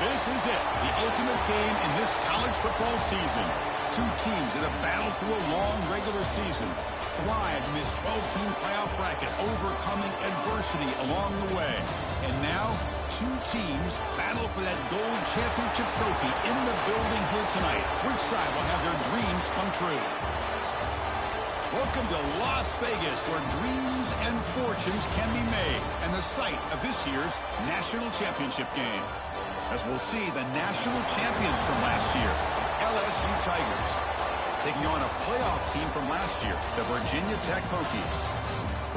This is it, the ultimate game in this college football season. Two teams that have battled through a long regular season, thrived in this 12-team playoff bracket, overcoming adversity along the way. And now, two teams battle for that gold championship trophy in the building here tonight. Which side will have their dreams come true? Welcome to Las Vegas, where dreams and fortunes can be made, and the site of this year's national championship game. As we'll see the national champions from last year, LSU Tigers, taking on a playoff team from last year, the Virginia Tech Hokies.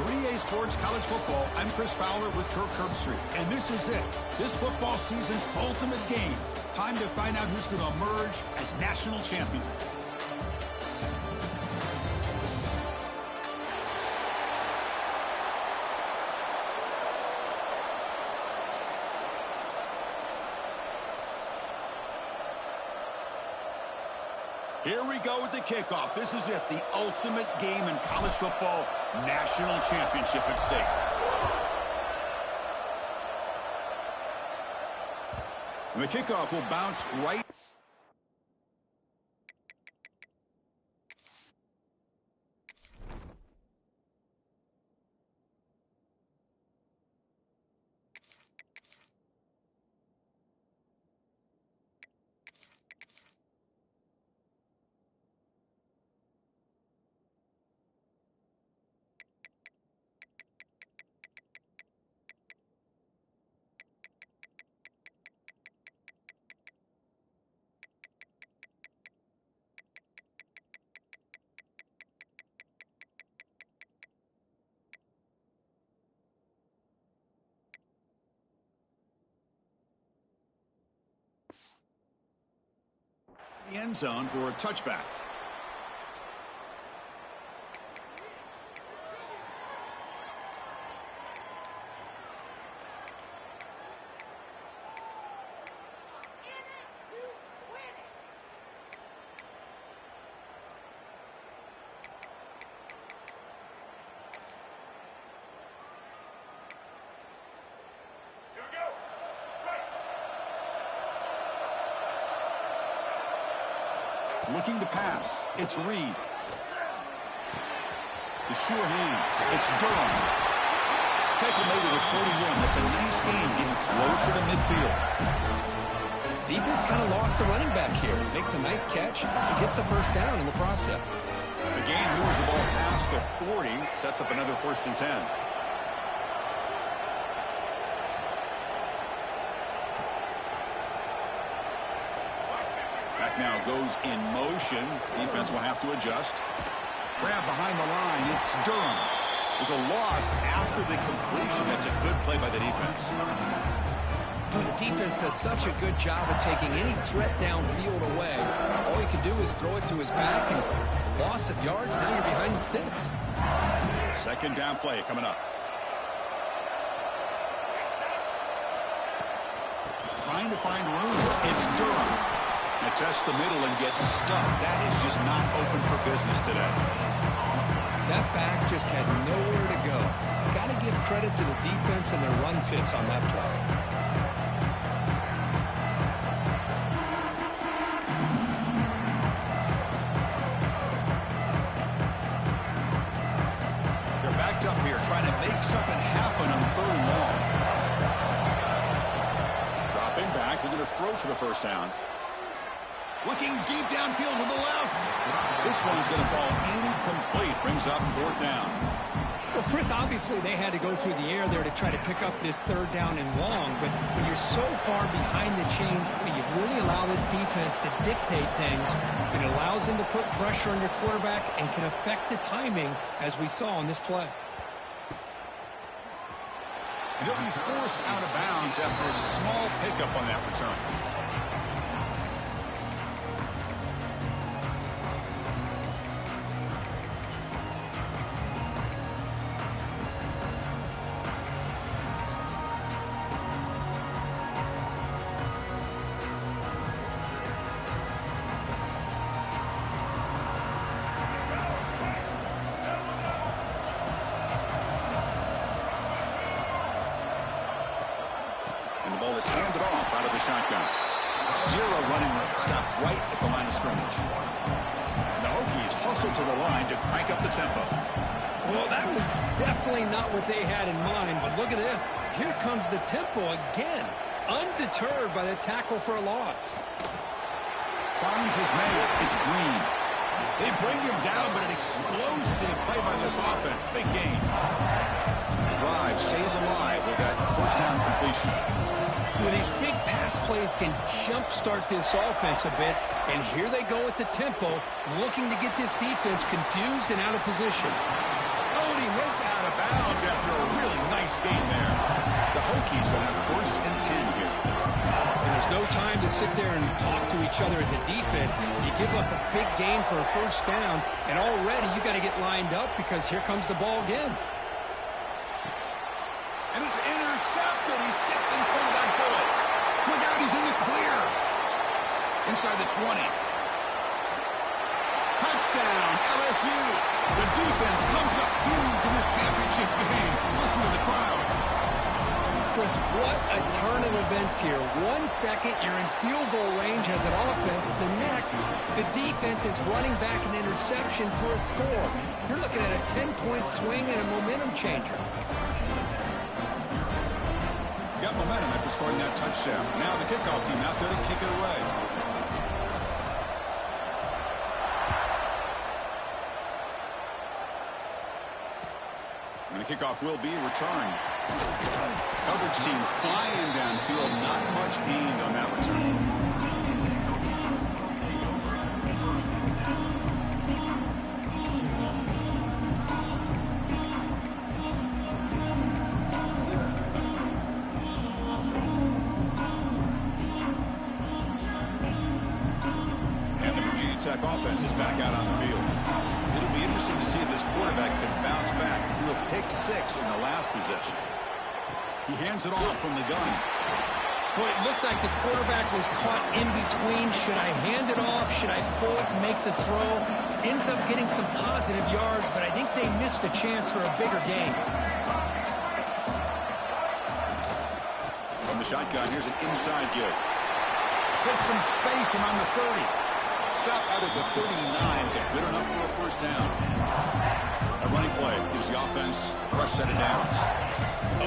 3A Sports College Football, I'm Chris Fowler with Kirk Herbstreit, and this is it, this football season's ultimate game. Time to find out who's going to emerge as national champion. Here we go with the kickoff. This is it, the ultimate game in college football, national championship at stake. And the kickoff will bounce right. The end zone for a touchback. Looking to pass. It's Reed. The sure hands. It's Durham. Tackle made at 41. That's a nice gain, getting closer to midfield. Defense kind of lost a running back here. Makes a nice catch and gets the first down in the process. The game moves the ball past the 40. Sets up another 1st and 10. Now goes in motion. Defense will have to adjust. Grab behind the line. It's Durham. There's a loss after the completion. That's a good play by the defense. The defense does such a good job of taking any threat downfield away. All you can do is throw it to his back, and loss of yards, now you're behind the sticks. 2nd down play coming up. Trying to find room. It's Durham. They test the middle and get stuck. That is just not open for business today. That back just had nowhere to go. Got to give credit to the defense and their run fits on that play. Up here trying to make something happen on 3rd and long. Dropping back, we're going to throw for the first down. Looking deep downfield with the left. This one's going to fall incomplete. Brings up 4th down. Well, Chris, obviously they had to go through the air there to try to pick up this 3rd down and long, but when you're so far behind the chains, you really allow this defense to dictate things. It allows them to put pressure on your quarterback and can affect the timing, as we saw on this play. And he'll be forced out of bounds after a small pickup on that return. The ball is handed off out of the shotgun. 0 running room. Stop right at the line of scrimmage. The Hokies hustle to the line to crank up the tempo. Well, that was definitely not what they had in mind, but look at this. Here comes the tempo again, undeterred by the tackle for a loss. Finds his man. It's Green. They bring him down, but an explosive play by this offense. Big gain. The drive stays alive with that first down completion. Well, these big pass plays can jumpstart this offense a bit, and here they go at the tempo, looking to get this defense confused and out of position. Oh, and he heads out of bounds after a really nice gain there. The Hokies will have 1st and 10 here. And there's no time to sit there and talk to each other as a defense. You give up a big gain for a 1st down, and already you got to get lined up because here comes the ball again. And it's intercepted. He stepped in front of that bullet. Look out, he's in the clear. Inside the 20. Touchdown, LSU. The defense comes up huge in this championship game. Listen to the crowd. Chris, what a turn of events here. 1 second, you're in field goal range as an offense. The next, the defense is running back an interception for a score. You're looking at a 10-point swing and a momentum changer. Got momentum after scoring that touchdown. Now the kickoff team out there to kick it away. And the kickoff will be returned. Coverage team flying downfield. Not much gained on that return. Tech offense is back out on the field. It'll be interesting to see if this quarterback can bounce back through a pick 6 in the last possession. He hands it off from the gun. Well, it looked like the quarterback was caught in between. Should I hand it off? Should I pull it and make the throw? Ends up getting some positive yards, but I think they missed a chance for a bigger gain. From the shotgun, here's an inside give. Gets some space around the 30. Stop out at the 39, but good enough for a 1st down. A running play gives the offense a fresh set of downs.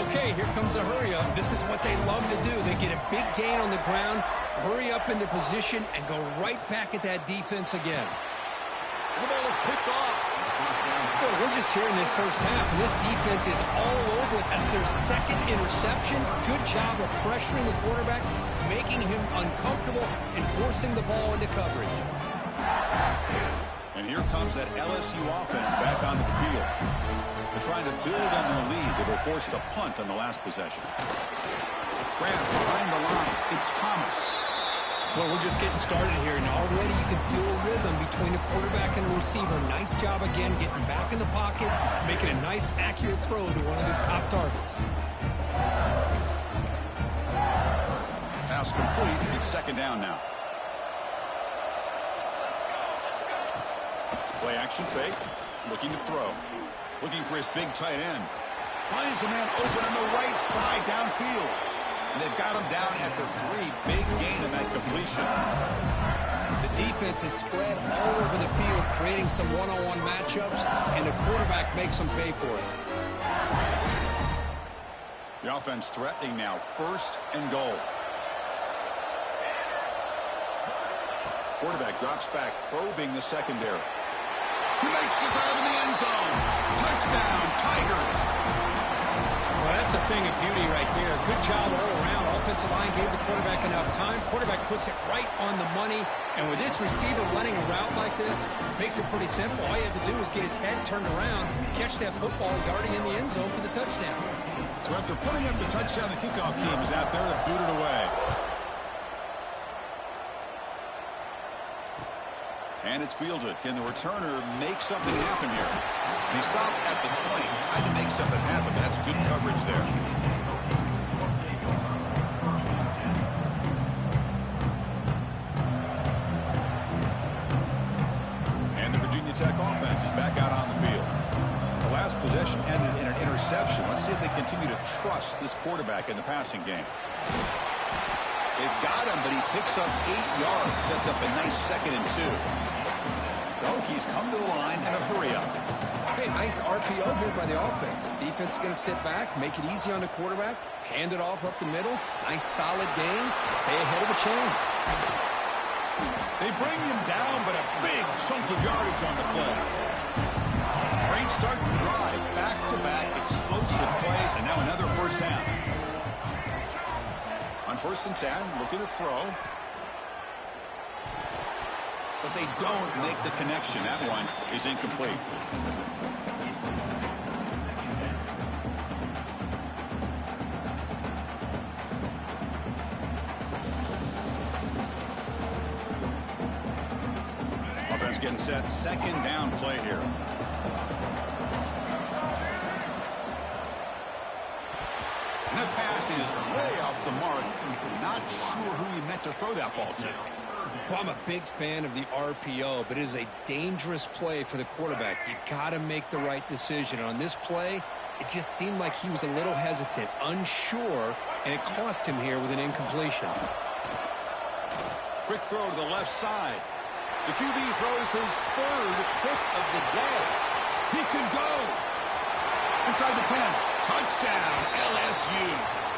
Okay, here comes the hurry up. This is what they love to do. They get a big gain on the ground, hurry up into position, and go right back at that defense again. The ball is picked off. Well, we're just here in this first half, and this defense is all over it. That's their 2nd interception. Good job of pressuring the quarterback, making him uncomfortable, and forcing the ball into coverage. And here comes that LSU offense back onto the field. They're trying to build on their lead. They were forced to punt on the last possession. Grant behind the line. It's Thomas. Well, we're just getting started here, and already you can feel a rhythm between the quarterback and the receiver. Nice job again getting back in the pocket, making a nice, accurate throw to one of his top targets. Pass complete. It's 2nd down now. Play action fake. Looking to throw. Looking for his big tight end. Finds a man open on the right side downfield. And they've got him down at the 3. Big gain in that completion. The defense is spread all over the field, creating some one-on-one matchups, and the quarterback makes them pay for it. The offense threatening now. 1st and goal. Quarterback drops back, probing the secondary. He makes the grab in the end zone. Touchdown, Tigers. Well, that's a thing of beauty right there. Good job all around. Offensive line gave the quarterback enough time. Quarterback puts it right on the money. And with this receiver running a route like this, makes it pretty simple. All you have to do is get his head turned around, catch that football. He's already in the end zone for the touchdown. So after putting up the touchdown, the kickoff team is out there to boot it away. And it's fielded. Can the returner make something happen here? And he stopped at the 20, tried to make something happen. That's good coverage there. And the Virginia Tech offense is back out on the field. The last possession ended in an interception. Let's see if they continue to trust this quarterback in the passing game. They've got him, but he picks up 8 yards. Sets up a nice 2nd and 2. The Hokies come to the line in a hurry-up. Hey, nice RPO here by the offense. Defense is going to sit back, make it easy on the quarterback, hand it off up the middle. Nice solid gain. Stay ahead of the chains. They bring him down, but a big chunk of yardage on the play. Great start to the drive. Back-to-back explosive plays, and now another 1st down. On 1st and 10, looking to throw. But they don't make the connection. That one is incomplete. Offense getting set. 2nd down play here. And that pass is way off the mark. Not sure who he meant to throw that ball to. Well, I'm a big fan of the RPO, but it is a dangerous play for the quarterback. You got to make the right decision. On this play, it just seemed like he was a little hesitant, unsure, and it cost him here with an incompletion. Quick throw to the left side. The QB throws his 3rd pick of the day. He can go. Inside the 10. Touchdown, LSU.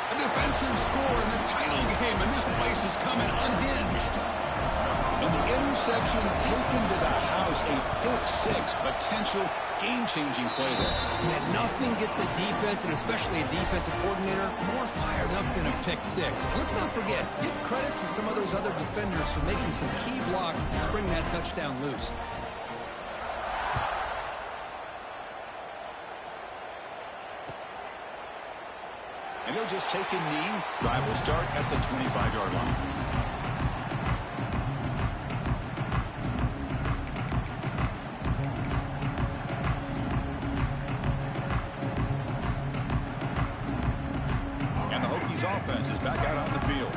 A defensive score in the title game, and this place is coming unhinged. And the interception taken to the house, a pick-6, potential game-changing play there. Yeah, nothing gets a defense, and especially a defensive coordinator, more fired up than a pick-6. And let's not forget, give credit to some of those other defenders for making some key blocks to spring that touchdown loose. And he'll just take a knee. Drive will start at the 25-yard line. And the Hokies offense is back out on the field.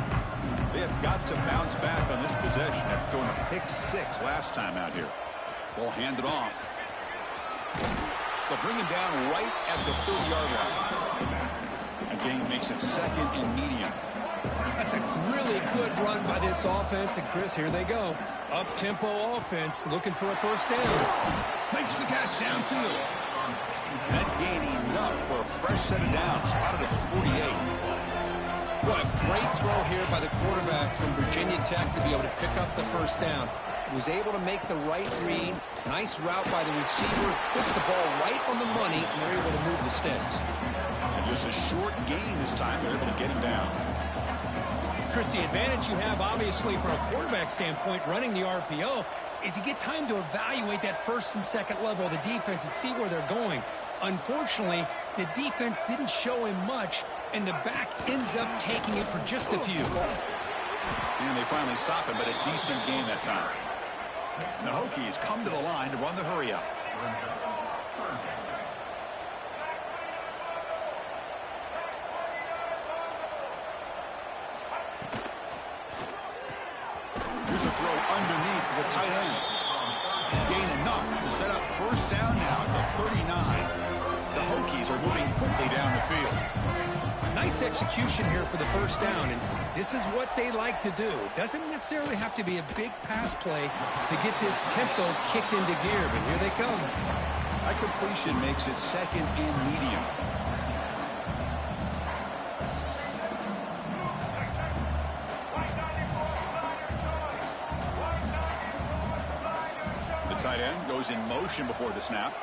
They have got to bounce back on this possession after throwing a pick-6 last time out here. Ball handed off. They'll bring him down right at the 30-yard line. Again, makes it 2nd and medium. That's a really good run by this offense. And, Chris, here they go. Up-tempo offense looking for a 1st down. Makes the catch downfield. That gain enough for a fresh set of downs. Spotted at the 48. What a great throw here by the quarterback from Virginia Tech to be able to pick up the 1st down. Was able to make the right read. Nice route by the receiver. Puts the ball right on the money, and they're able to move the sticks. And just a short gain this time. They're able to get him down. Chris, the advantage you have, obviously, from a quarterback standpoint, running the RPO, is you get time to evaluate that 1st and 2nd level of the defense and see where they're going. Unfortunately, the defense didn't show him much, and the back ends up taking it for just a few. And they finally stop him, but a decent gain that time. And the Hokies come to the line to run the hurry-up. Here's a throw underneath to the tight end. Gain enough to set up first down now at the 39. The Hokies are moving quickly down the field. Nice execution here for the first down, and this is what they like to do. Doesn't necessarily have to be a big pass play to get this tempo kicked into gear, but here they come. That completion makes it second and medium. The tight end goes in motion before the snap.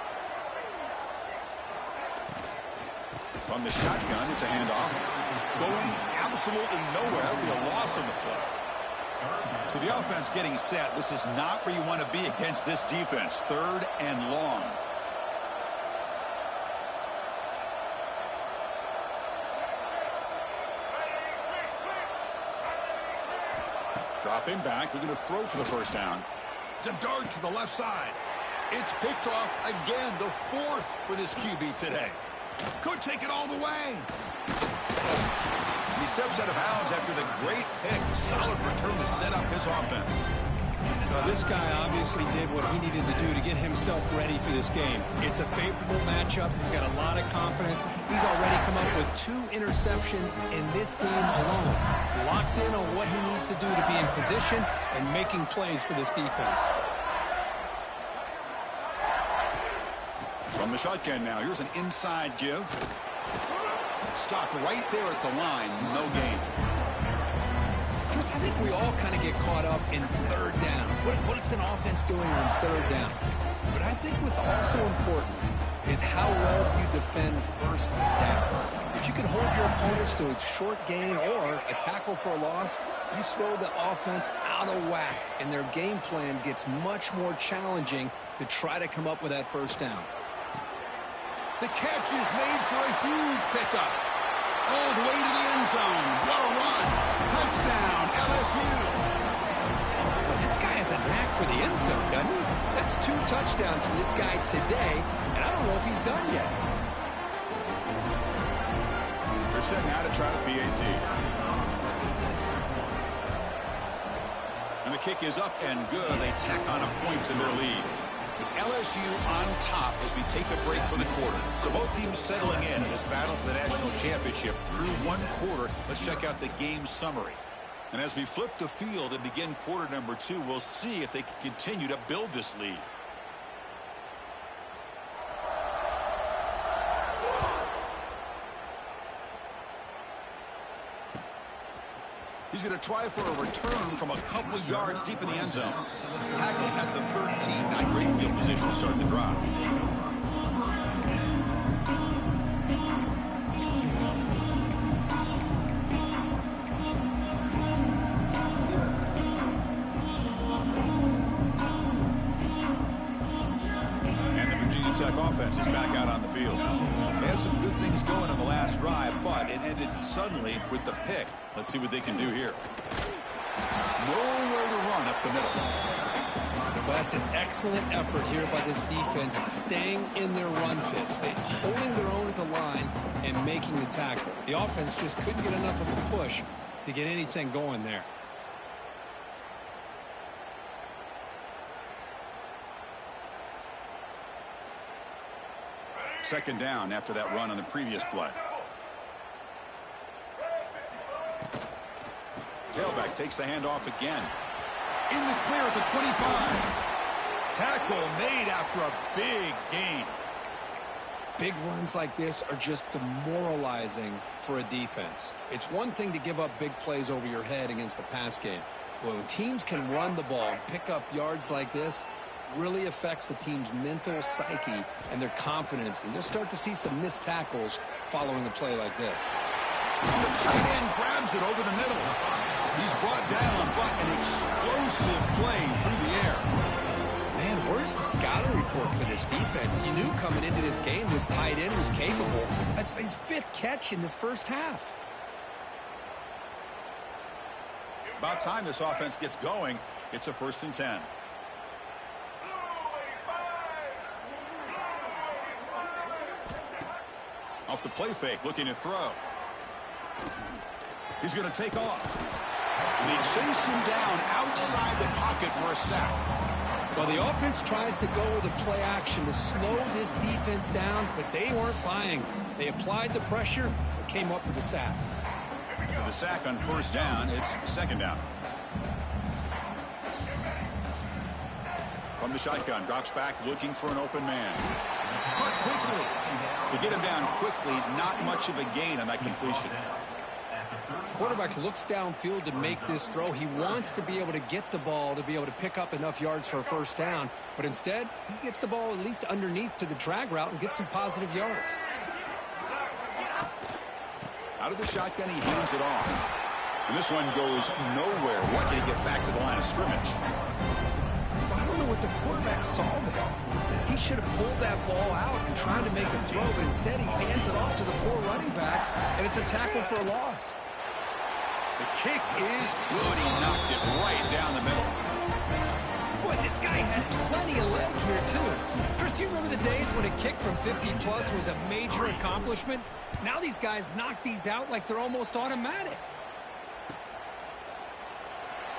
From the shotgun, it's a handoff. Going absolutely nowhere. That would be a loss on the play. So the offense getting set. This is not where you want to be against this defense. Third and long. Dropping back. They're going to throw for the first down. It's a dart to the left side. It's picked off again. The fourth for this QB today. Could take it all the way. He steps out of bounds after the great pick. Solid return to set up his offense. Well, this guy obviously did what he needed to do to get himself ready for this game. It's a favorable matchup. He's got a lot of confidence. He's already come up with 2 interceptions in this game alone. Locked in on what he needs to do to be in position and making plays for this defense. From the shotgun now, here's an inside give. Stop right there at the line. No gain. Chris, I think we all kind of get caught up in third down. What's an offense doing on third down? But I think what's also important is how well you defend first down. If you can hold your opponents to a short gain or a tackle for a loss, you throw the offense out of whack, and their game plan gets much more challenging to try to come up with that first down. The catch is made for a huge pickup. All the way to the end zone. What a run. Touchdown, LSU. Well, this guy has a knack for the end zone, doesn't he? That's 2 touchdowns for this guy today, and I don't know if he's done yet. They're set now to try the PAT. And the kick is up and good. They tack on a point to their lead. It's LSU on top as we take a break for the quarter. So both teams settling in this battle for the national championship through 1 quarter. Let's check out the game summary. And as we flip the field and begin quarter number 2, we'll see if they can continue to build this lead. He's going to try for a return from a couple of yards deep in the end zone. Tackled at the 13. Not great field position to start the drive. And the Virginia Tech offense is back out on the field. They had some good things going on the last drive, but it ended suddenly with the pick. Let's see what they can do here. Nowhere to run up the middle. Well, that's an excellent effort here by this defense, staying in their run fits, holding their own at the line and making the tackle. The offense just couldn't get enough of a push to get anything going there. Second down after that run on the previous play. Tailback takes the handoff again. In the clear at the 25. Tackle made after a big gain. Big runs like this are just demoralizing for a defense. It's one thing to give up big plays over your head against the pass game. Well, when teams can run the ball and pick up yards like this, really affects the team's mental psyche and their confidence. And you'll start to see some missed tackles following a play like this. And the tight end grabs it over the middle. He's brought down, but an explosive play through the air. Man, where's the scouting report for this defense? You knew coming into this game this tight end was capable. That's his 5th catch in this first half. About time this offense gets going. It's a 1st and 10. Off the play fake, looking to throw. He's going to take off. And they chase him down outside the pocket for a sack. Well, the offense tries to go with a play action to slow this defense down, but they weren't buying. They applied the pressure and came up with the sack. For the sack on first down, it's second down. From the shotgun, drops back looking for an open man. Caught quickly. To get him down quickly, not much of a gain on that completion. Quarterback looks downfield to make this throw. He wants to be able to get the ball to be able to pick up enough yards for a first down. But instead, he gets the ball at least underneath to the drag route and gets some positive yards. Out of the shotgun, he hands it off. And this one goes nowhere. What can he get back to the line of scrimmage? I don't know what the quarterback saw there. He should have pulled that ball out and tried to make a throw, but instead he hands it off to the poor running back, and it's a tackle for a loss. The kick is good. He knocked it right down the middle. Boy, this guy had plenty of leg here, too. Chris, you remember the days when a kick from 50-plus was a major accomplishment? Now these guys knock these out like they're almost automatic.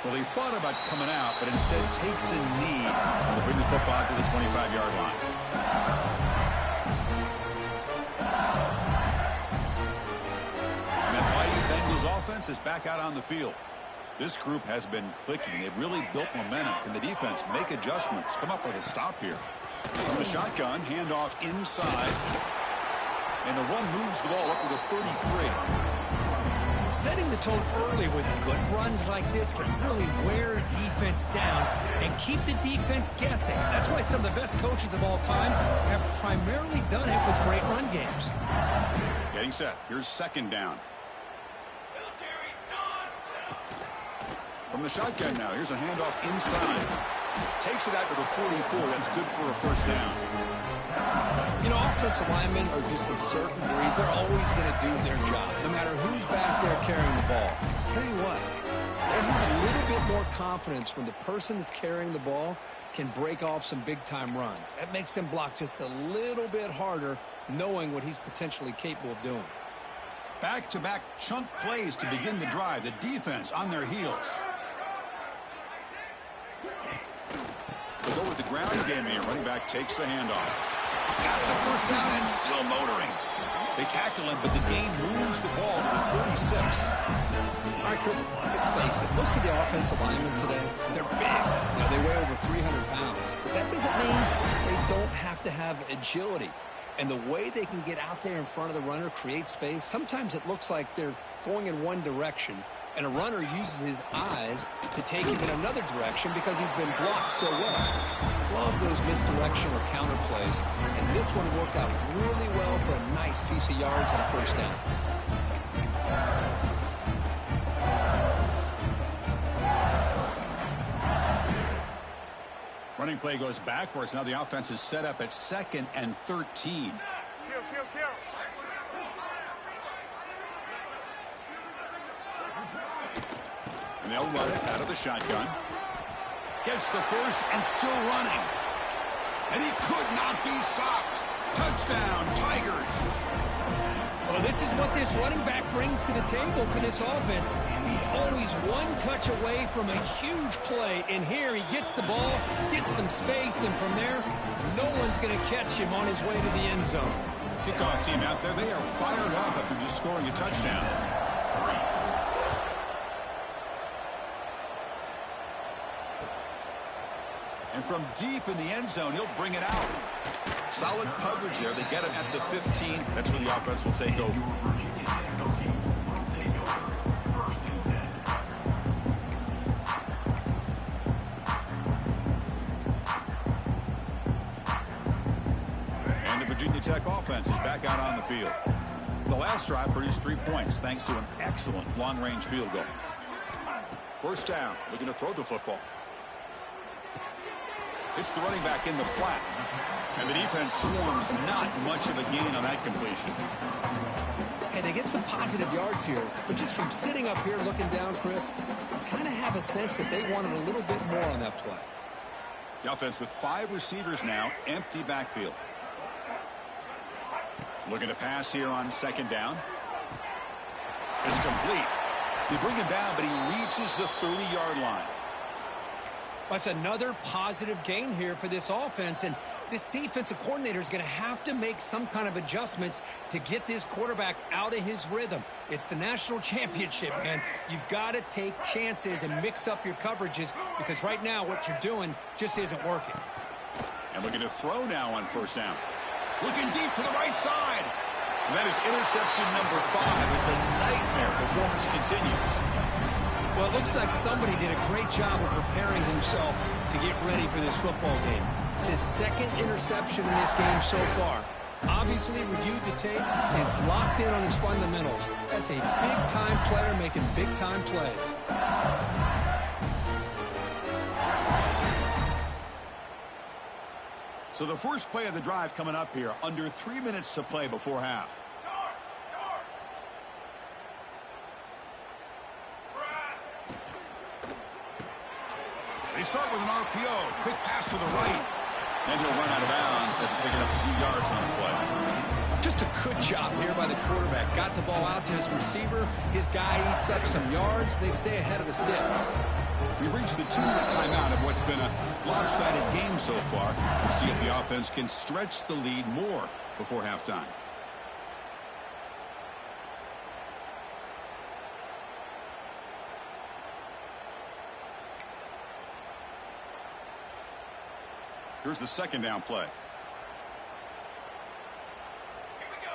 Well, he thought about coming out, but instead takes a knee to bring the football to the 25-yard line. And the Mighty Bengals offense is back out on the field. This group has been clicking. They've really built momentum. Can the defense make adjustments? Come up with a stop here. From the shotgun, handoff inside. And the run moves the ball up to the 33. Setting the tone early with good runs like this can really wear a defense down and keep the defense guessing. That's why some of the best coaches of all time have primarily done it with great run games. Getting set. Here's second down. From the shotgun now. Here's a handoff inside. Takes it out to the 44. That's good for a first down. You know, offensive linemen are just a certain breed. They're always going to do their job, no matter who's back there carrying the ball. I'll tell you what, they have a little bit more confidence when the person that's carrying the ball can break off some big-time runs. That makes them block just a little bit harder, knowing what he's potentially capable of doing. Back-to-back chunk plays to begin the drive. The defense on their heels. They go with the ground game here. Running back takes the handoff. Got the first down and still motoring. They tackle him, but the gain moves the ball to the 36. All right, Chris, let's face it. Most of the offensive linemen today, they're big. You know, they weigh over 300 pounds. But that doesn't mean they don't have to have agility. And the way they can get out there in front of the runner, create space, sometimes it looks like they're going in one direction, and a runner uses his eyes to take him in another direction because he's been blocked so well. Love those misdirection or counter plays, and this one worked out really well for a nice piece of yards and a first down. Running play goes backwards. Now the offense is set up at 2nd and 13. And they'll run it out of the shotgun. Gets the first and still running. And he could not be stopped. Touchdown, Tigers. Well, this is what this running back brings to the table for this offense. He's always one touch away from a huge play. And here he gets the ball, gets some space, and from there, no one's going to catch him on his way to the end zone. Kickoff team out there, they are fired up after just scoring a touchdown. And from deep in the end zone, he'll bring it out. Solid coverage there. They get him at the 15. That's where the offense will take over. And the Virginia Tech offense is back out on the field. The last drive produced 3 points thanks to an excellent long-range field goal. First down, looking to throw the football. It's the running back in the flat. And the defense swarms not much of a gain on that completion. Hey, they get some positive yards here. But just from sitting up here looking down, Chris, you kind of have a sense that they wanted a little bit more on that play. The offense with 5 receivers now, empty backfield. Looking to pass here on second down. It's complete. They bring him down, but he reaches the 30-yard line. That's another positive gain here for this offense, and this defensive coordinator is going to have to make some kind of adjustments to get this quarterback out of his rhythm. It's the national championship, man. You've got to take chances and mix up your coverages because right now what you're doing just isn't working. And looking to throw now on first down. Looking deep to the right side. And that is interception number 5 as the nightmare performance continues. Well, it looks like somebody did a great job of preparing himself to get ready for this football game. It's his second interception in this game so far. Obviously, reviewed the tape, is locked in on his fundamentals. That's a big-time player making big-time plays. So the first play of the drive coming up here, under 3 minutes to play before half. They start with an RPO. Quick pass to the right. And he'll run out of bounds after picking up a few yards on the play. Just a good job here by the quarterback. Got the ball out to his receiver. His guy eats up some yards. They stay ahead of the sticks. We've reached the 2-minute timeout of what's been a lopsided game so far. We'll see if the offense can stretch the lead more before halftime. Here's the second down play. Here we go.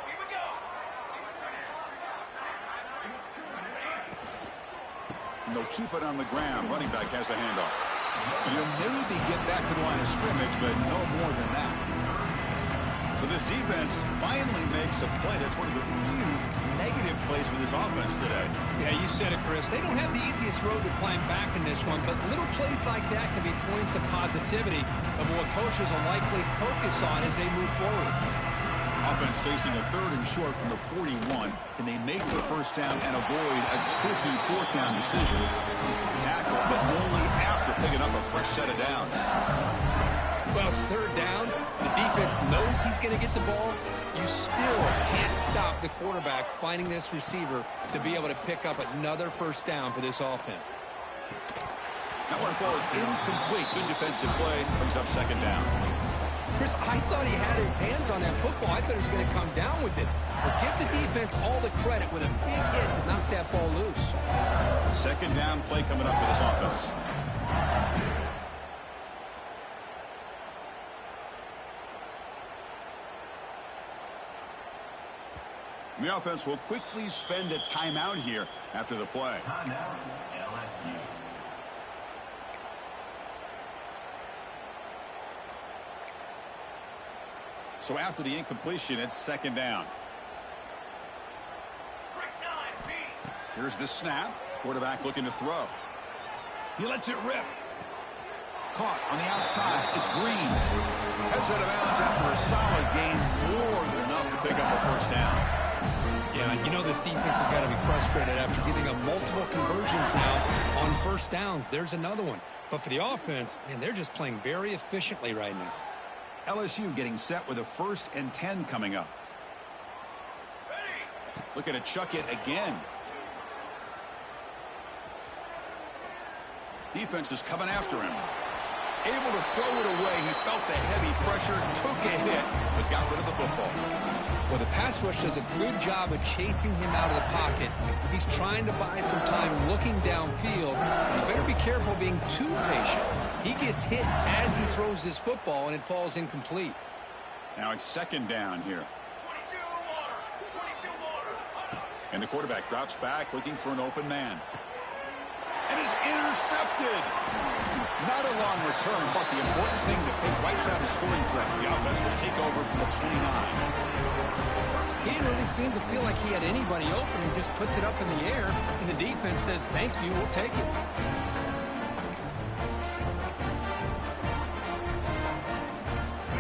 And they'll keep it on the ground. Running back has the handoff. And he'll maybe get back to the line of scrimmage, but no more than that. So this defense finally makes a play. That's one of the few negative plays for this offense today. Yeah, you said it, Chris. They don't have the easiest road to climb back in this one, but little plays like that can be points of positivity of what coaches will likely focus on as they move forward. Offense facing a 3rd and short from the 41. Can they make the first down and avoid a tricky 4th down decision? Tackle, but only after picking up a fresh set of downs. Well, it's 3rd down. The defense knows he's going to get the ball. You still can't stop the quarterback finding this receiver to be able to pick up another first down for this offense. That one falls incomplete. Good defensive play. Brings up 2nd down. Chris, I thought he had his hands on that football. I thought he was going to come down with it. But give the defense all the credit with a big hit to knock that ball loose. 2nd down play coming up for this offense. The offense will quickly spend a timeout here after the play. Timeout, LSU. So after the incompletion, it's 2nd down. Here's the snap. Quarterback looking to throw. He lets it rip. Caught on the outside. It's Green. Heads out of bounds after a solid gain. More than enough to pick up a first down. Yeah, you know this defense has got to be frustrated after giving up multiple conversions now on first downs. There's another one. But for the offense, man, they're just playing very efficiently right now. LSU getting set with a 1st and 10 coming up. Looking to chuck it again. Defense is coming after him. Able to throw it away. He felt the heavy pressure, took a hit, but got rid of the football. Well, the pass rush does a good job of chasing him out of the pocket. He's trying to buy some time looking downfield. You better be careful being too patient. He gets hit as he throws this football, and it falls incomplete. Now it's 2nd down here. 22 water. And the quarterback drops back looking for an open man. And is intercepted. Not a long return, but the important thing that they wipes out a scoring threat. The offense will take over from the 29. He didn't really seem to feel like he had anybody open. He just puts it up in the air, and the defense says, thank you, we'll take it.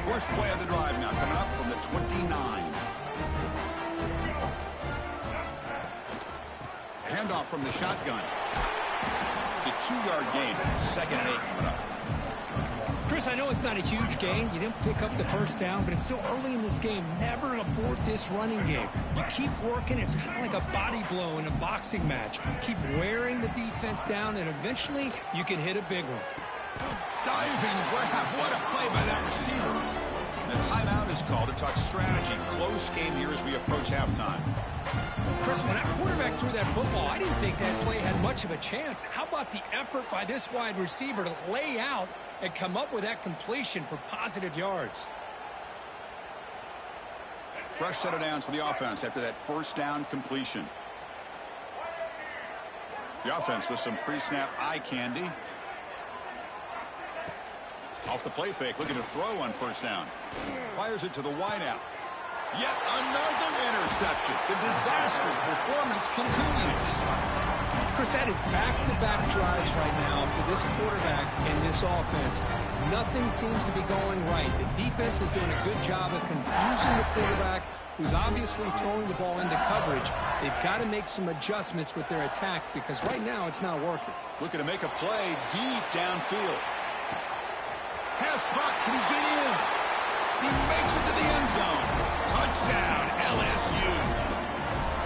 First play of the drive now coming up from the 29. Handoff from the shotgun. It's a 2-yard gain. 2nd and 8 coming up. Chris, I know it's not a huge gain. You didn't pick up the first down, but it's still early in this game. Never abort this running game. You keep working. It's kind of like a body blow in a boxing match. Keep wearing the defense down, and eventually you can hit a big one. Diving grab. What a play by that receiver. And a timeout is called to talk strategy. Close game here as we approach halftime. Chris, when that quarterback threw that football, I didn't think that play had much of a chance. How about the effort by this wide receiver to lay out and come up with that completion for positive yards? Fresh set of downs for the offense after that first down completion. The offense with some pre-snap eye candy. Off the play fake, looking to throw on first down. Fires it to the wideout. Yet another interception. The disastrous performance continues. Chris, that is back-to-back drives right now for this quarterback and this offense. Nothing seems to be going right. The defense is doing a good job of confusing the quarterback, who's obviously throwing the ball into coverage. They've got to make some adjustments with their attack because right now it's not working. Looking to make a play deep downfield. Pass caught. Can he get in? He makes it to the end zone. Touchdown, LSU.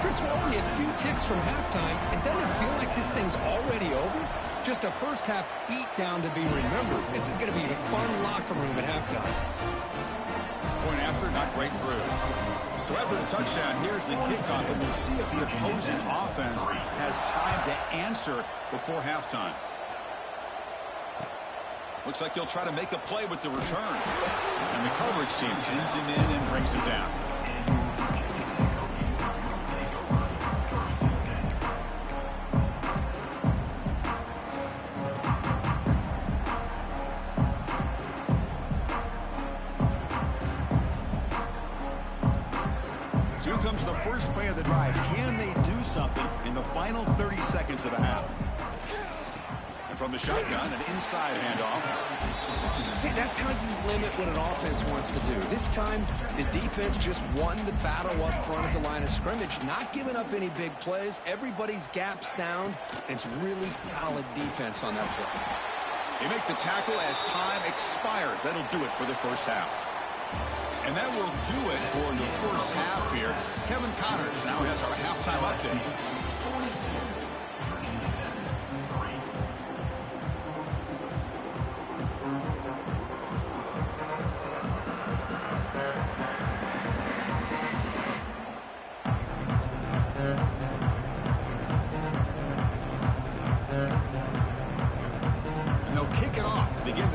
Chris, we're only a few ticks from halftime. It doesn't feel like this thing's already over. Just a first-half beatdown to be remembered. This is going to be a fun locker room at halftime. Point after, not great through. So after the touchdown, here's the kickoff, and we'll see if the opposing offense has time to answer before halftime. Looks like he'll try to make a play with the return. And the coverage team pins him in and brings him down. So here comes the first play of the drive. Can they do something in the final 30 seconds of the half? From the shotgun, an inside handoff. See, that's how you limit what an offense wants to do. This time, the defense just won the battle up front at the line of scrimmage, not giving up any big plays. Everybody's gap sound, and it's really solid defense on that play. They make the tackle as time expires. That'll do it for the first half. And that will do it for the first half here. Kevin Connors now has our halftime update.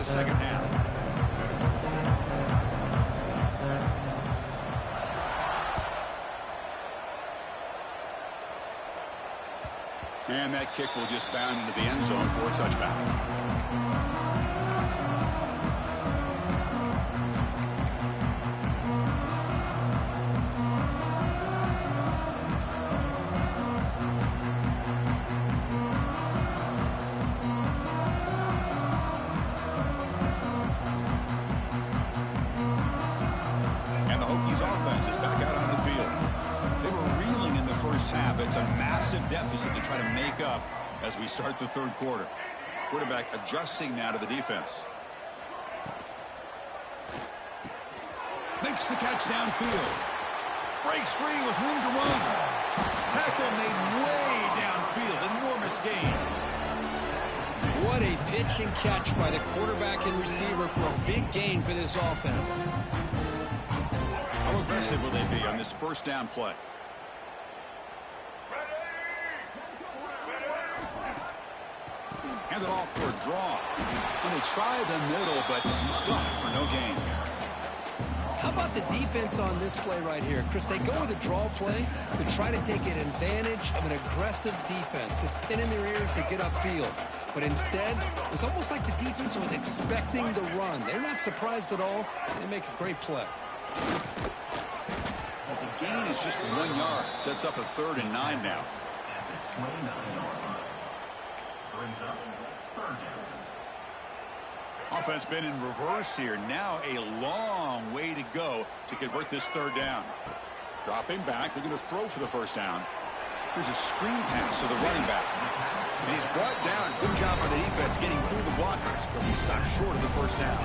Second half. And that kick will just bound into the end zone for a touchback. It's a massive deficit to try to make up as we start the third quarter. Quarterback adjusting now to the defense. Makes the catch downfield. Breaks free with room to run. Tackle made way downfield. Enormous gain. What a pitch and catch by the quarterback and receiver for a big gain for this offense. How aggressive will they be on this first down play? Hand it off for a draw. And they try the middle, but stuffed for no gain. How about the defense on this play right here? Chris, they go with a draw play to try to take an advantage of an aggressive defense. It's pin in their ears to get upfield. But instead, it was almost like the defense was expecting the run. They're not surprised at all. They make a great play. Well, the gain is just 1 yard. Sets up a 3rd and 9 now. Offense been in reverse here. Now a long way to go to convert this 3rd down. Dropping back. They're going to throw for the first down. Here's a screen pass to the running back. And he's brought down. Good job on the defense getting through the blockers. But he stopped short of the first down.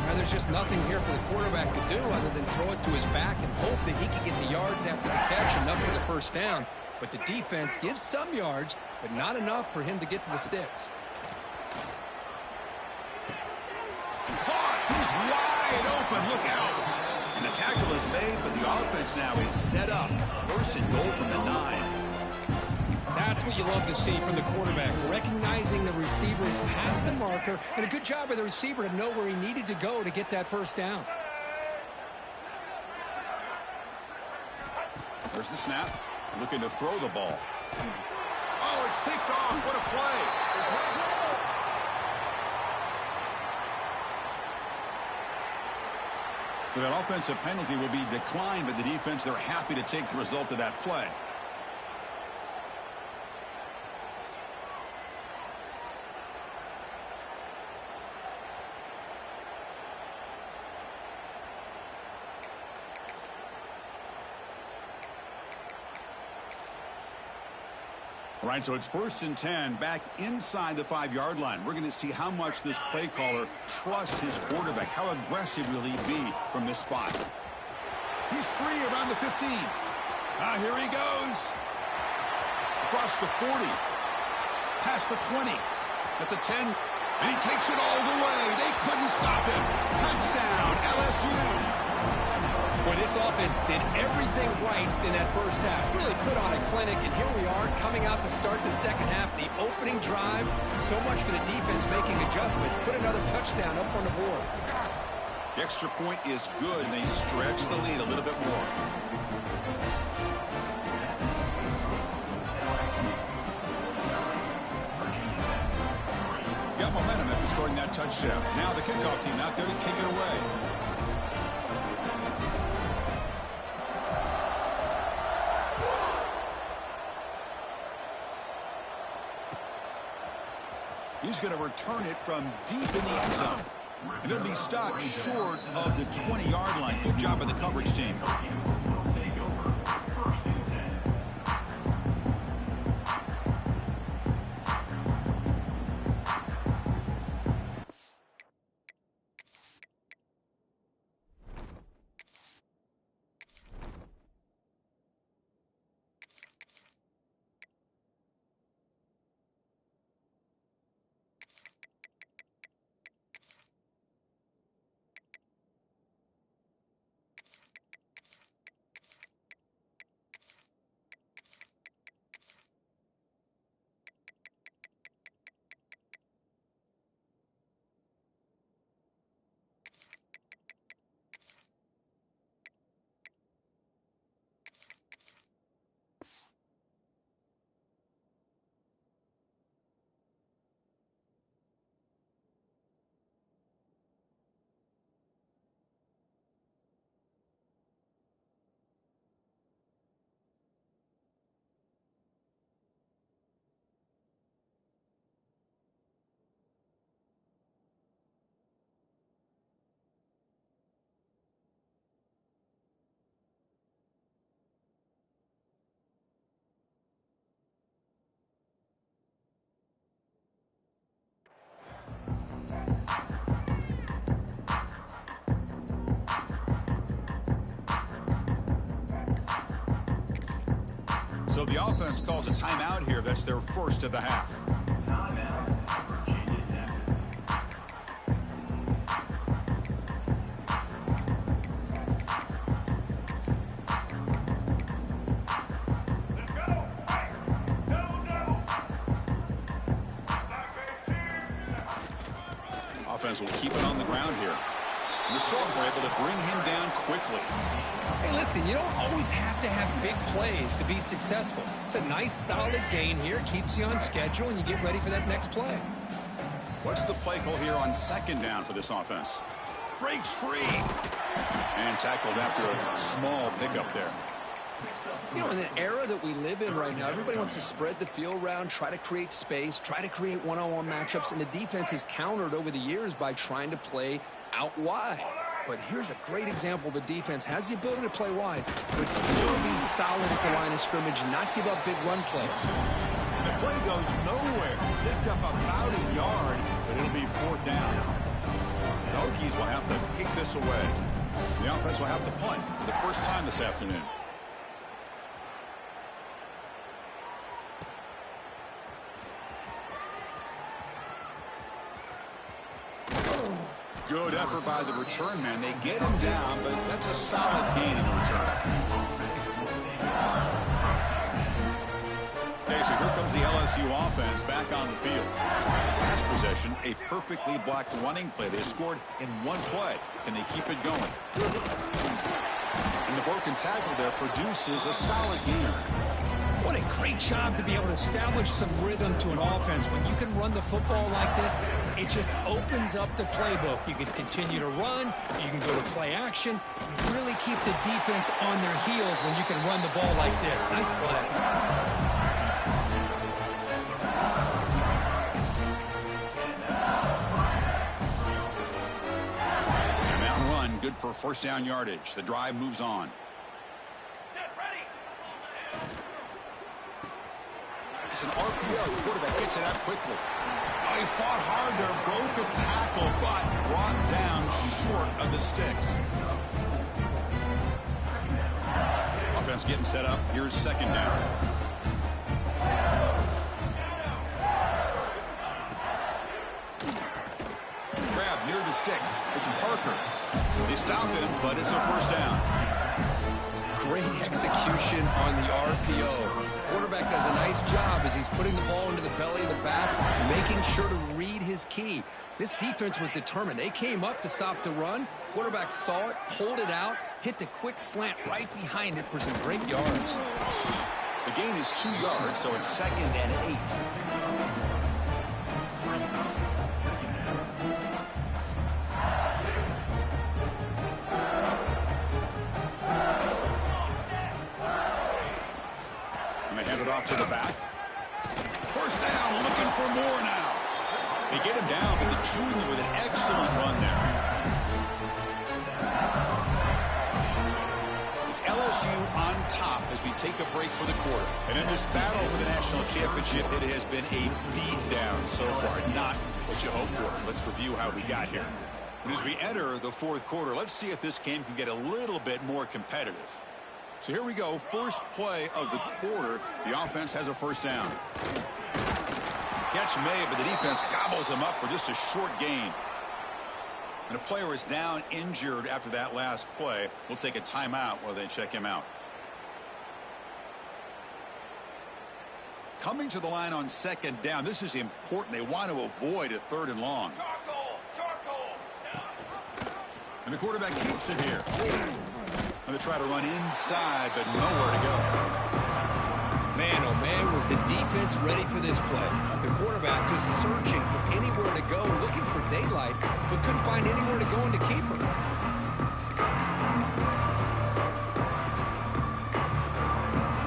Now, there's just nothing here for the quarterback to do other than throw it to his back and hope that he can get the yards after the catch, enough for the first down. But the defense gives some yards, but not enough for him to get to the sticks. He's wide open. Look out. And the tackle is made, but the offense now is set up. First and goal from the 9. That's what you love to see from the quarterback, recognizing the receiver is past the marker, and a good job of the receiver to know where he needed to go to get that first down. There's the snap. Looking to throw the ball. Oh, it's picked off. What a play. So that offensive penalty will be declined by the defense. They're happy to take the result of that play. All right, so it's 1st and 10 back inside the 5-yard line. We're going to see how much this play caller trusts his quarterback. How aggressive will he be from this spot? He's free around the 15. Here he goes. Across the 40. Past the 20. At the 10. And he takes it all the way. They couldn't stop him. Touchdown, LSU. Well, this offense did everything right in that first half. Really put on a clinic, and here we are coming out to start the second half. The opening drive, so much for the defense making adjustments. Put another touchdown up on the board. The extra point is good, and they stretch the lead a little bit more. Got momentum after scoring that touchdown. Now the kickoff team out there to kick it away. He's going to return it from deep in the end zone. And it'll be stopped short of the 20-yard line. Good job by the coverage team. So the offense calls a timeout here. That's their first of the half. Offense will keep it on the ground here. And the Salt were able to bring him down quickly. Hey, listen, you don't always have to have big plays to be successful. It's a nice, solid gain here. Keeps you on schedule, and you get ready for that next play. What's the play call here on 2nd down for this offense? Breaks free. And tackled after a small pickup there. You know, in the era that we live in right now, everybody wants to spread the field around, try to create space, try to create one-on-one matchups, and the defense has countered over the years by trying to play out wide. But here's a great example. The defense has the ability to play wide, but still be solid at the line of scrimmage and not give up big run plays. The play goes nowhere. Picked up about a yard, but it'll be 4th down. The Hokies will have to kick this away. The offense will have to punt for the first time this afternoon. Good effort by the return man. They get him down, but that's a solid gain in the return. Okay, so here comes the LSU offense back on the field. Last possession, a perfectly blocked running play. They scored in one play. Can they keep it going? And the broken tackle there produces a solid gain. What a great job to be able to establish some rhythm to an offense. When you can run the football like this, it just opens up the playbook. You can continue to run. You can go to play action. You really keep the defense on their heels when you can run the ball like this. Nice play. And that run, good for first down yardage. The drive moves on. It's an RPO. The quarterback gets it out quickly. Oh, he fought hard there, broke a tackle, but brought down short of the sticks. Offense getting set up. Here's second down. Grab near the sticks. It's Parker. They stop him, but it's a first down. Great execution on the RPO. Quarterback does a nice job as he's putting the ball into the belly of the back, making sure to read his key. This defense was determined. They came up to stop the run. Quarterback saw it, pulled it out, hit the quick slant right behind it for some great yards. The gain is 2 yards, so it's 2nd and 8. Off to the back. First down, looking for more now. They get him down, but the junior with an excellent run there. It's LSU on top as we take a break for the quarter. And in this battle for the national championship, it has been a beatdown so far. Not what you hoped for. Let's review how we got here. And as we enter the fourth quarter, let's see if this game can get a little bit more competitive. So here we go, first play of the quarter. The offense has a first down. Catch made, but the defense gobbles him up for just a short gain. And a player is down injured after that last play. We'll take a timeout while they check him out. Coming to the line on second down. This is important. They want to avoid a 3rd and long. And the quarterback keeps it here. And they try to run inside, but nowhere to go. Man, oh man, was the defense ready for this play. The quarterback just searching for anywhere to go, looking for daylight, but couldn't find anywhere to go into keeper.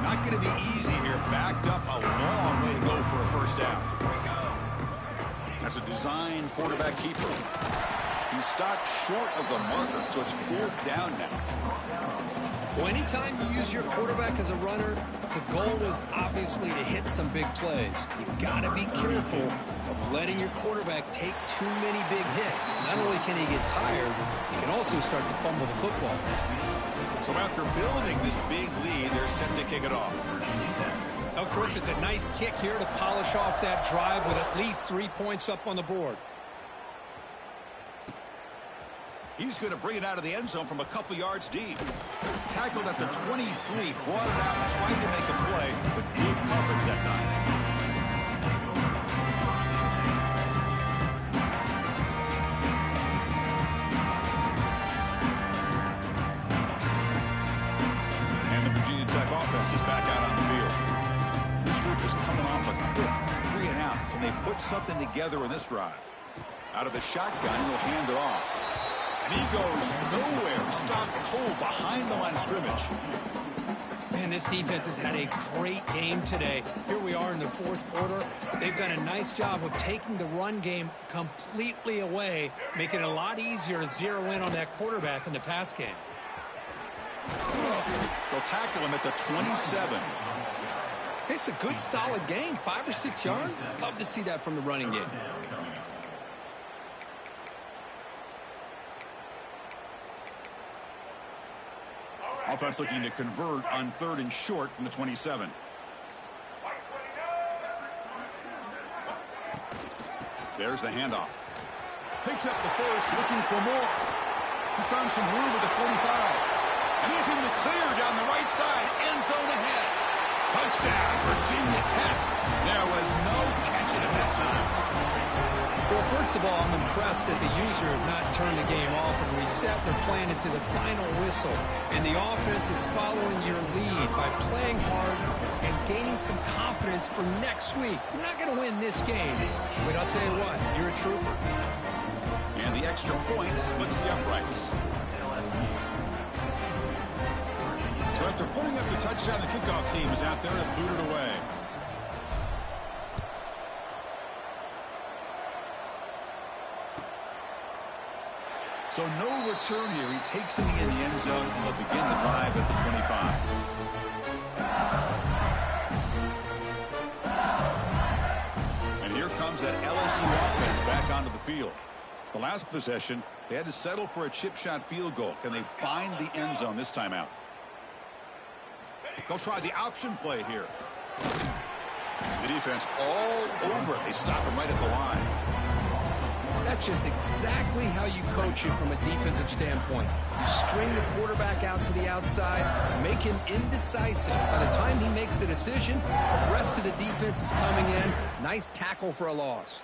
Not going to be easy here. Backed up a long way to go for a first down. That's a design quarterback keeper. He stopped short of the marker, so it's 4th down now. Well, anytime you use your quarterback as a runner, the goal is obviously to hit some big plays. You got to be careful of letting your quarterback take too many big hits. Not only can he get tired, he can also start to fumble the football. So after building this big lead, they're set to kick it off. Now, Chris, it's a nice kick here to polish off that drive with at least 3 points up on the board. He's going to bring it out of the end zone from a couple yards deep. Tackled at the 23, brought it out, trying to make a play, but good coverage that time. And the Virginia Tech offense is back out on the field. This group is coming off a quick 3 and out. Can they put something together in this drive? Out of the shotgun, he'll hand it off. And he goes nowhere. Stopped cold behind the line of scrimmage. Man, this defense has had a great game today. Here we are in the fourth quarter. They've done a nice job of taking the run game completely away, making it a lot easier to zero in on that quarterback in the pass game. They'll tackle him at the 27. It's a good, solid game. 5 or 6 yards. Love to see that from the running game. Offense looking to convert on 3rd and short from the 27. There's the handoff. Picks up the first, looking for more. He's found some room at the 45. And he's in the clear down the right side. End zone ahead. Touchdown, Virginia Tech. There was no catching him that time. Well, first of all, I'm impressed that the user has not turned the game off and reset. They're playing it to the final whistle. And the offense is following your lead by playing hard and gaining some confidence for next week. You're not going to win this game, but I'll tell you what, you're a trooper. And the extra point splits the uprights. So after putting up the touchdown, the kickoff team is out there to boot it away. So no return here. He takes it in the end zone, and they'll begin the drive at the 25. And here comes that LSU offense back onto the field. The last possession, they had to settle for a chip shot field goal. Can they find the end zone this time out? They'll try the option play here. The defense all over it. They stop him right at the line. That's just exactly how you coach it from a defensive standpoint. You string the quarterback out to the outside, make him indecisive. By the time he makes a decision, the rest of the defense is coming in. Nice tackle for a loss.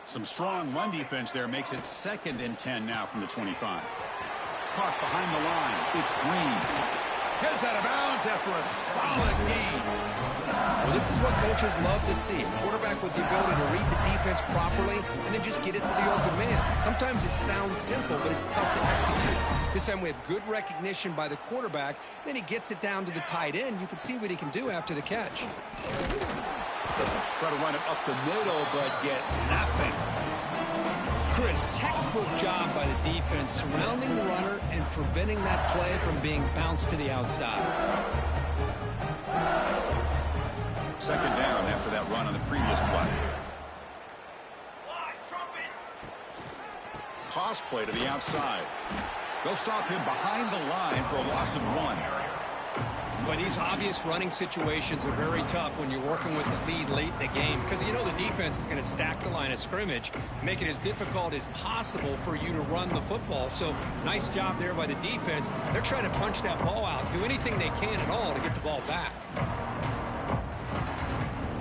Some strong run defense there makes it 2nd and 10 now from the 25. Caught behind the line. It's Green. Heads out of bounds after a solid game. Well, this is what coaches love to see. A quarterback with the ability to read the defense properly and then just get it to the open man. Sometimes it sounds simple, but it's tough to execute. This time we have good recognition by the quarterback. Then he gets it down to the tight end. You can see what he can do after the catch. Try to run it up the middle, but get nothing. Chris, textbook job by the defense surrounding the runner and preventing that play from being bounced to the outside. 2nd down after that run on the previous play. Toss play to the outside. They'll stop him behind the line for a loss of 1. But these obvious running situations are very tough when you're working with the lead late in the game because you know the defense is going to stack the line of scrimmage, make it as difficult as possible for you to run the football. So nice job there by the defense. They're trying to punch that ball out, do anything they can at all to get the ball back.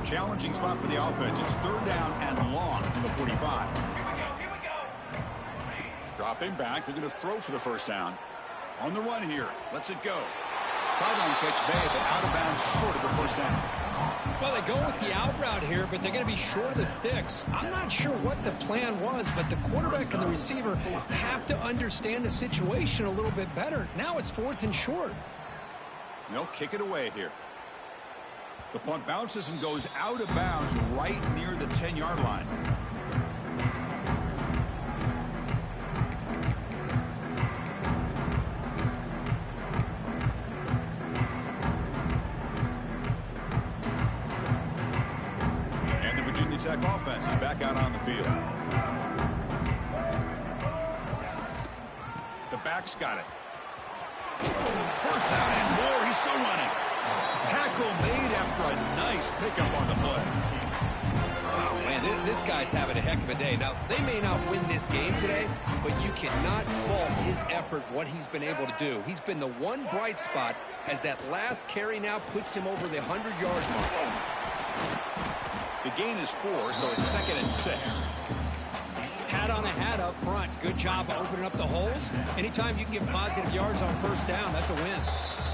Challenging spot for the offense. It's 3rd down and long from the 45. Here we go. Dropping back. They're going to throw for the 1st down. On the run here. Lets it go. Sideline catch made, but out of bounds short of the 1st down. Well, they go with the out route here, but they're going to be short of the sticks. I'm not sure what the plan was, but the quarterback and the receiver have to understand the situation a little bit better. Now it's 4th and short. They'll kick it away here. The punt bounces and goes out of bounds right near the 10-yard line. And the Virginia Tech offense is back out on the field. The back's got it. 1st down and more. He's still running. Tackle made after a nice pickup on the play. Oh, man, this guy's having a heck of a day. Now, they may not win this game today, but you cannot fault his effort, what he's been able to do. He's been the one bright spot as that last carry now puts him over the 100-yard mark. The gain is 4, so it's 2nd and 6. Hat on a hat up front. Good job of opening up the holes. Anytime you can get positive yards on 1st down, that's a win.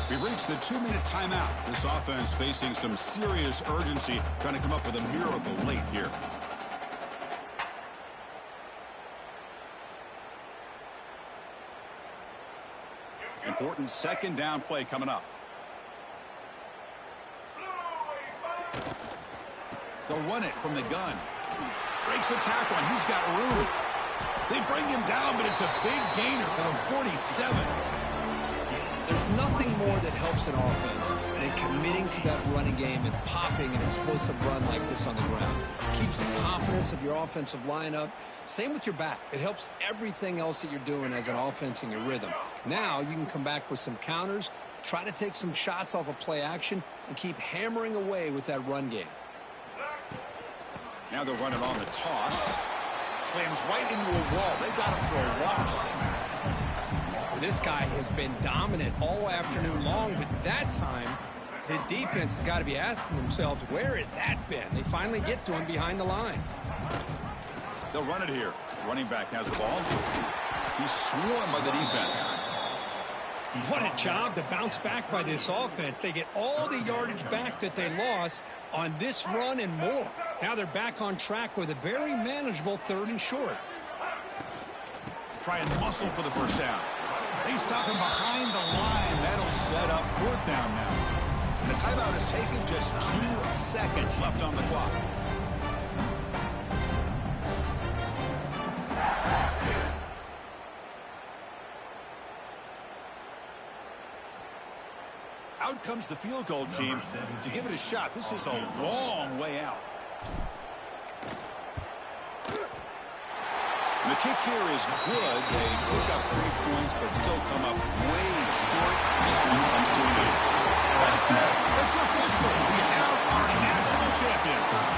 We've reached the 2-minute timeout. This offense facing some serious urgency, trying to come up with a miracle late here. Important 2nd down play coming up. They'll run it from the gun. Breaks a tackle, and he's got room. They bring him down, but it's a big gainer for the 47. There's nothing more that helps an offense than committing to that running game and popping an explosive run like this on the ground. It keeps the confidence of your offensive lineup. Same with your back. It helps everything else that you're doing as an offense in your rhythm. Now you can come back with some counters, try to take some shots off of play action, and keep hammering away with that run game. Now they're running on the toss. Slams right into a wall. They've got him for a loss. This guy has been dominant all afternoon long, but that time, the defense has got to be asking themselves, where has that been? They finally get to him behind the line. They'll run it here. Running back has the ball. He's swarmed by the defense. What a job to bounce back by this offense. They get all the yardage back that they lost on this run and more. Now they're back on track with a very manageable 3rd and short. Try and muscle for the first down. They stop him behind the line. That'll set up 4th down now. And the timeout is taken, just 2 seconds left on the clock. Out comes the field goal team to give it a shot. This is a long way out. And the kick here is good. They pick up 3 points, but still come up way short. This one comes to an end. That's it. It's official. The Out are national champions.